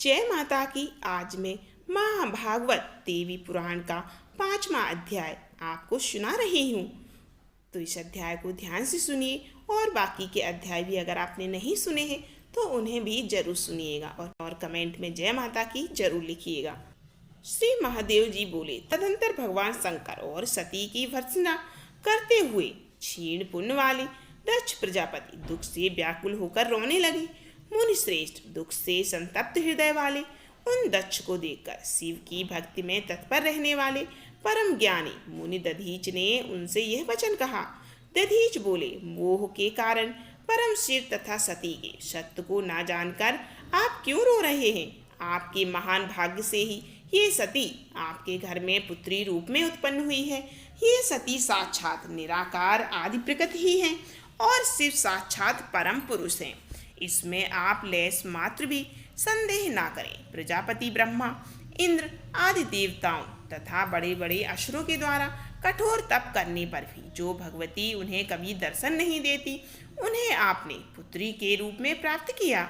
जय माता की। आज मैं महाभागवत देवी पुराण का 5वां अध्याय आपको सुना रही हूँ। तो इस अध्याय को ध्यान से सुनिए और बाकी के अध्याय भी अगर आपने नहीं सुने हैं तो उन्हें भी जरूर सुनिएगा और कमेंट में जय माता की जरूर लिखिएगा। श्री महादेव जी बोले, तदंतर भगवान शंकर और सती की भर्त्सना करते हुए क्षीण पुण्य वाले दक्ष प्रजापति दुख से व्याकुल होकर रोने लगे। मुनि श्रेष्ठ दुख से संतप्त हृदय वाले उन दक्ष को देखकर शिव की भक्ति में तत्पर रहने वाले परम ज्ञानी मुनि दधीच ने उनसे यह वचन कहा। दधीच बोले, मोह के कारण परम शिव तथा सती के सत्य को ना जानकर आप क्यों रो रहे हैं? आपके महान भाग्य से ही ये सती आपके घर में पुत्री रूप में उत्पन्न हुई है। ये सती साक्षात निराकार आदि प्रकृति ही है और शिव साक्षात परम पुरुष हैं। इसमें आप लेस मात्र भी संदेह ना करें। प्रजापति ब्रह्मा, इंद्र आदि देवताओं तथा बड़े बड़े असुरों के द्वारा कठोर तप करने पर भी जो भगवती उन्हें कभी दर्शन नहीं देती, उन्हें आपने पुत्री के रूप में प्राप्त किया।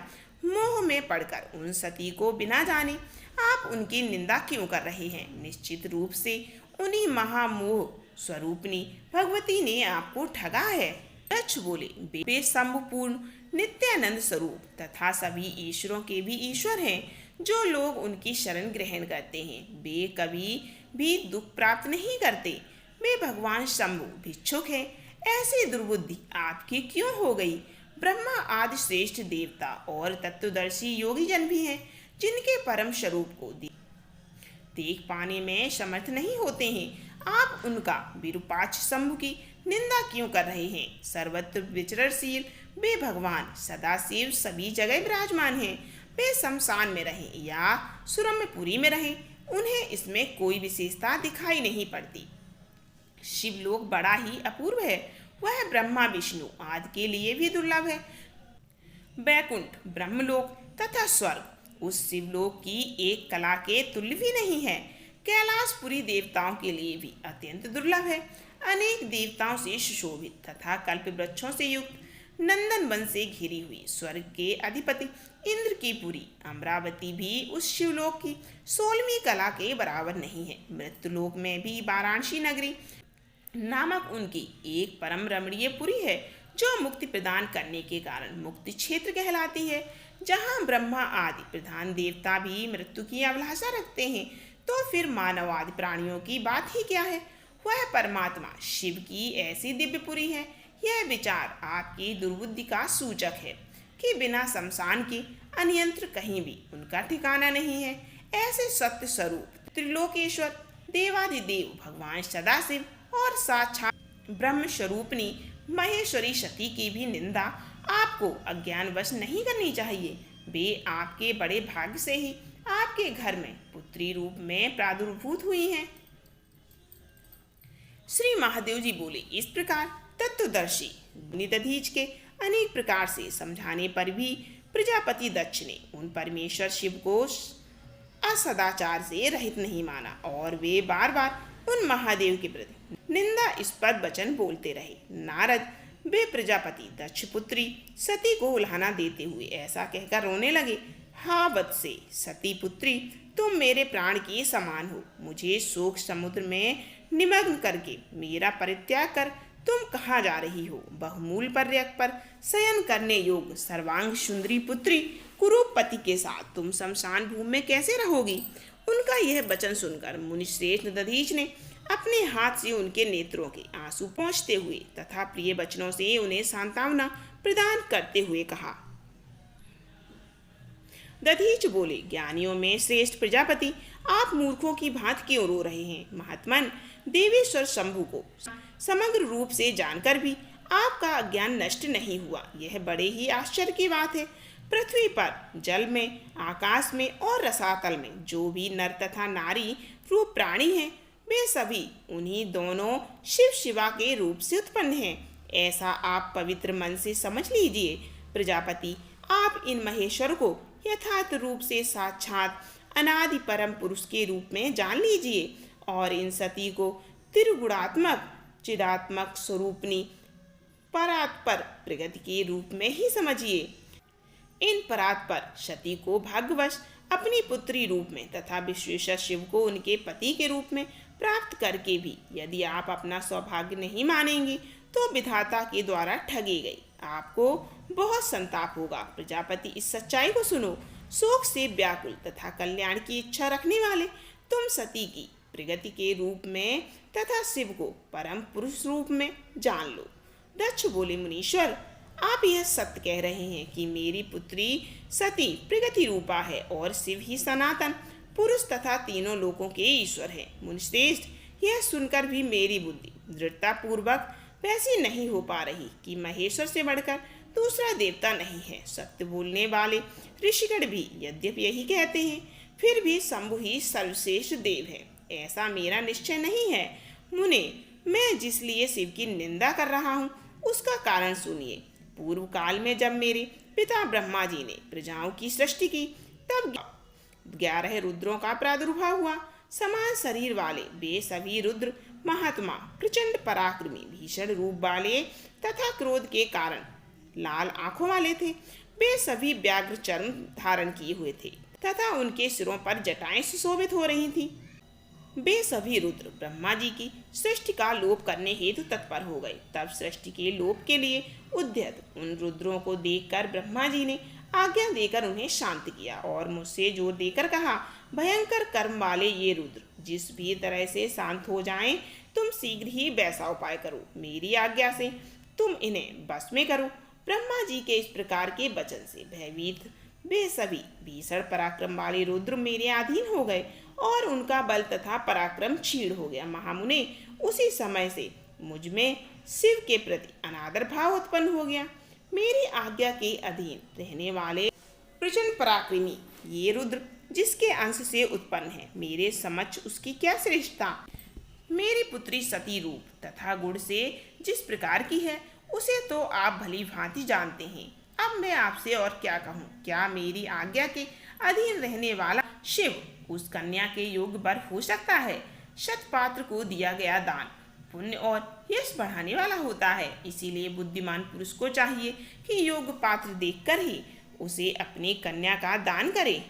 मोह में पड़कर उन सती को बिना जाने आप उनकी निंदा क्यों कर रहे हैं? निश्चित रूप से उन्हीं महामोह स्वरूपनी भगवती ने आपको ठगा है। दक्ष बोले, वे संपूर्ण नित्यानंद स्वरूप तथा सभी ईश्वरों के भी ईश्वर हैं। जो लोग उनकी शरण ग्रहण करते हैं वे कभी भी दुख प्राप्त नहीं करते। वे भगवान शंभु भिक्षुक हैं। ऐसी दुर्बुद्धि आपकी क्यों हो गई? ब्रह्मा आदि श्रेष्ठ देवता और तत्वदर्शी योगी जन भी हैं जिनके परम स्वरूप को देख पाने में समर्थ नहीं होते हैं। आप उनका विरूपाक्ष शंभु की निंदा क्यों कर रहे हैं? सर्वत्र विचरणशील वे भगवान सदाशिव सभी जगह विराजमान हैं। वे शमशान में रहें या सुरम्यपुरी में रहें, उन्हें इसमें कोई विशेषता दिखाई नहीं पड़ती। शिवलोक बड़ा ही अपूर्व है। वह ब्रह्मा विष्णु आदि के लिए भी दुर्लभ है। वैकुंठ ब्रह्मलोक तथा स्वर्ग उस शिवलोक की एक कला के तुल्य भी नहीं है। कैलाशपुरी देवताओं के लिए भी अत्यंत दुर्लभ है। अनेक देवताओं से सुशोभित तथा कल्प वृक्षों से युक्त नंदन वन से घिरी हुई स्वर्ग के अधिपति इंद्र की पुरी अमरावती भी उस शिवलोक की 16वीं कला के बराबर नहीं है। मृत्युलोक में भी वाराणसी नगरी नामक उनकी एक परम रमणीय पुरी है जो मुक्ति प्रदान करने के कारण मुक्ति क्षेत्र कहलाती है। जहाँ ब्रह्मा आदि प्रधान देवता भी मृत्यु की अभिलाषा रखते हैं तो फिर मानव आदि प्राणियों की बात ही क्या है? वह परमात्मा शिव की ऐसी दिव्यपुरी है। यह विचार आपकी दुर्बुद्धि का सूचक है कि बिना शमशान के अन्यंत्र कहीं भी उनका ठिकाना नहीं है। ऐसे सत्य स्वरूप त्रिलोकेश्वर देवादिदेव भगवान सदाशिव और साक्षात ब्रह्म स्वरूपनी महेश्वरी सती की भी निंदा आपको अज्ञानवश नहीं करनी चाहिए। वे आपके बड़े भाग्य से ही आपके घर में पुत्री रूप में प्रादुर्भूत हुई हैं। श्री महादेव जी बोले, इस प्रकार तत्वदर्शी दधीच के अनेक प्रकार से समझाने पर भी प्रजापति दक्ष ने उन परमेश्वर शिव को असदाचार से रहित नहीं माना और वे बार बार उन महादेव के प्रति निंदास्पद वचन बोलते रहे। नारद वे प्रजापति दक्ष पुत्री सती को उल्हाना देते हुए ऐसा कहकर रोने लगे। हा वत्से सती पुत्री, तुम मेरे प्राण के समान हो। मुझे शोक समुद्र में निमग्न करके मेरा परित्याग कर तुम कहाँ जा रही हो? बहुमूल पर्यक पर शयन करने योग्य सर्वांग सुंदरी पुत्री कुरूपति के साथ तुम शमशान भूमि में कैसे रहोगी? उनका यह वचन सुनकर मुनिश्रेष्ठ दधीच ने अपने हाथ से उनके नेत्रों के आंसू पोंछते हुए तथा प्रिय वचनों से उन्हें सांत्वना प्रदान करते हुए कहा। दधीच बोले, ज्ञानियों में श्रेष्ठ प्रजापति, आप मूर्खों की भांति क्यों रो रहे हैं? महात्मन, देवेश्वर शंभु को समग्र रूप से जानकर भी आपका अज्ञान नष्ट नहीं हुआ, यह बड़े ही आश्चर्य की बात है। पृथ्वी पर, जल में, आकाश में और रसातल में जो भी नर तथा नारी रूप प्राणी हैं, वे सभी उन्हीं दोनों शिव शिवा के रूप से उत्पन्न हैं। ऐसा आप पवित्र मन से समझ लीजिए। प्रजापति, आप इन महेश्वर को यथार्थ रूप से साक्षात अनादि परम पुरुष के रूप में जान लीजिए और इन सती को त्रिगुणात्मक चिदात्मक स्वरूपनी परात्पर प्रगति के रूप में ही समझिए। इन परात्पर सती को भाग्यवश अपनी पुत्री रूप में तथा विश्वेश्वर शिव को उनके पति के रूप में प्राप्त करके भी यदि आप अपना सौभाग्य नहीं मानेंगे तो विधाता के द्वारा ठगी गई आपको बहुत संताप होगा। प्रजापति, इस सच्चाई को सुनो। शोक से व्याकुल तथा कल्याण की इच्छा रखने वाले तुम सती की प्रगति के रूप में तथा शिव को परम पुरुष रूप में जान लो। दक्ष बोले, मुनीश्वर, आप यह सत्य कह रहे हैं कि मेरी पुत्री सती प्रगति रूपा है और शिव ही सनातन पुरुष तथा तीनों लोकों के ईश्वर है। मुनिश्रेष्ठ, यह सुनकर भी मेरी बुद्धि दृढ़ता पूर्वक वैसी नहीं हो पा रही कि महेश्वर से बढ़कर दूसरा देवता नहीं है। सत्य बोलने वाले ऋषिगण भी यद्यपि यही कहते हैं, फिर भी शंभु ही सर्वश्रेष्ठ देव है, ऐसा मेरा निश्चय नहीं है। मुने, मैं जिस लिए शिव की निंदा कर रहा हूँ उसका कारण सुनिए। पूर्व काल में जब मेरे पिता ब्रह्मा जी ने प्रजाओं की सृष्टि की, तब 11 रुद्रों का प्रादुर्भाव हुआ। समान शरीर वाले वे सभी रुद्र महात्मा, प्रचंड पराक्रमी, भीषण रूप वाले तथा क्रोध के कारण लाल आंखों वाले थे। वे सभी व्याघ्र चर्म धारण किए हुए थे तथा उनके सिरों पर जटाएं सुशोभित हो रही थीं। वे सभी रुद्र ब्रह्मा जी की सृष्टि का लोप करने हेतु तत्पर हो गए। तब सृष्टि के लोप के लिए उद्यत उन रुद्रों को देखकर ब्रह्मा जी ने आज्ञा देकर उन्हें शांत किया और मुझसे जोर देकर कहा, भयंकर कर्म वाले ये रुद्र जिस भी तरह से शांत हो जाएं, तुम शीघ्र ही वैसा उपाय करो। मेरी आज्ञा से तुम इन्हें बस में करो। ब्रह्मा जी के इस प्रकार के वचन से भयभीत वे सभी भीषण पराक्रम वाले रुद्र मेरे अधीन हो गए और उनका बल तथा पराक्रम क्षीण हो गया। महामुने, उसी समय से मुझ में शिव के प्रति अनादर भाव उत्पन्न हो गया। मेरी आज्ञा के अधीन रहने वाले प्रचंड पराक्रमी ये रुद्र जिसके अंश से उत्पन्न है, मेरे समक्ष उसकी क्या श्रेष्ठता। मेरी पुत्री सती रूप तथा गुण से जिस प्रकार की है उसे तो आप भली भांति जानते हैं। अब मैं आपसे और क्या कहूँ। क्या मेरी आज्ञा के अधीन रहने वाला शिव उस कन्या के योग्य वर हो सकता है। शतपात्र को दिया गया दान पुण्य और यश बढ़ाने वाला होता है, इसीलिए बुद्धिमान पुरुष को चाहिए कि योग्य पात्र देखकर ही उसे अपनी कन्या का दान करे।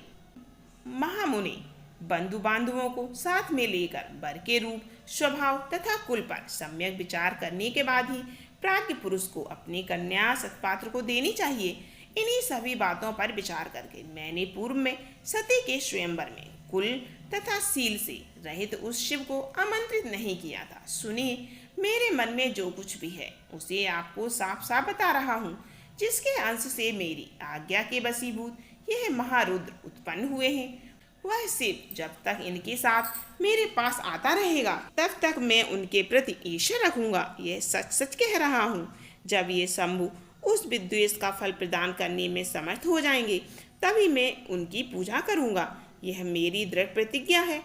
महामुनि, बंधु बांधवों को साथ में लेकर वर के रूप, स्वभाव तथा कुल पर सम्यक विचार करने के बाद ही प्राज्ञ पुरुष को अपनी कन्या सतपात्र को देनी चाहिए। इन्हीं सभी बातों पर विचार करके मैंने पूर्व में सती के स्वयंवर में कुल तथा सील से रहित उस शिव को आमंत्रित नहीं किया था। सुनिए, मेरे मन में जो कुछ भी है उसे आपको साफ साफ बता रहा हूँ। जिसके अंश से मेरी आज्ञा के वशीभूत यह महारुद्र उत्पन्न हुए हैं, वह शिव जब तक इनके साथ मेरे पास आता रहेगा तब तक मैं उनके प्रति ईर्ष्या रखूंगा। यह सच सच कह रहा हूँ। जब ये शंभु उस विद्वेष का फल प्रदान करने में समर्थ हो जाएंगे तभी मैं उनकी पूजा करूंगा। यह मेरी दृढ़ प्रतिज्ञा है।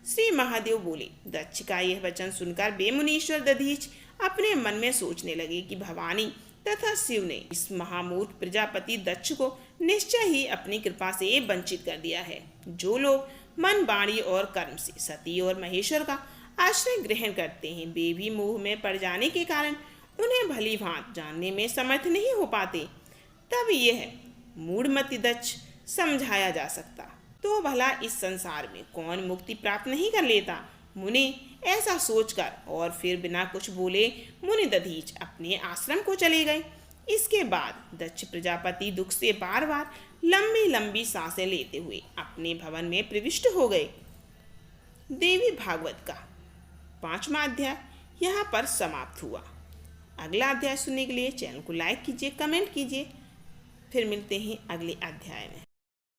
श्री महादेव बोले। दक्ष का यह वचन सुनकर वे मुनीश्वर दधीच अपने मन में सोचने लगे कि भवानी तथा शिव ने इस महामूर्ख प्रजापति दक्ष को निश्चय ही अपनी कृपा से वंचित कर दिया है। जो लोग मन, वाणी और कर्म से सती और महेश्वर का आश्रय ग्रहण करते हैं, वे भी मोह में पड़ जाने के कारण उन्हें भली भांति जानने में समर्थ नहीं हो पाते। तब यह मूढ़मति दक्ष समझाया जा सकता तो भला इस संसार में कौन मुक्ति प्राप्त नहीं कर लेता। मुनि ऐसा सोचकर और फिर बिना कुछ बोले मुनि दधीच अपने आश्रम को चले गए। इसके बाद दक्ष प्रजापति दुख से बार बार लंबी लंबी सांसें लेते हुए अपने भवन में प्रविष्ट हो गए। देवी भागवत का 5वां अध्याय यहाँ पर समाप्त हुआ। अगला अध्याय सुनने के लिए चैनल को लाइक कीजिए, कमेंट कीजिए। फिर मिलते हैं अगले अध्याय में।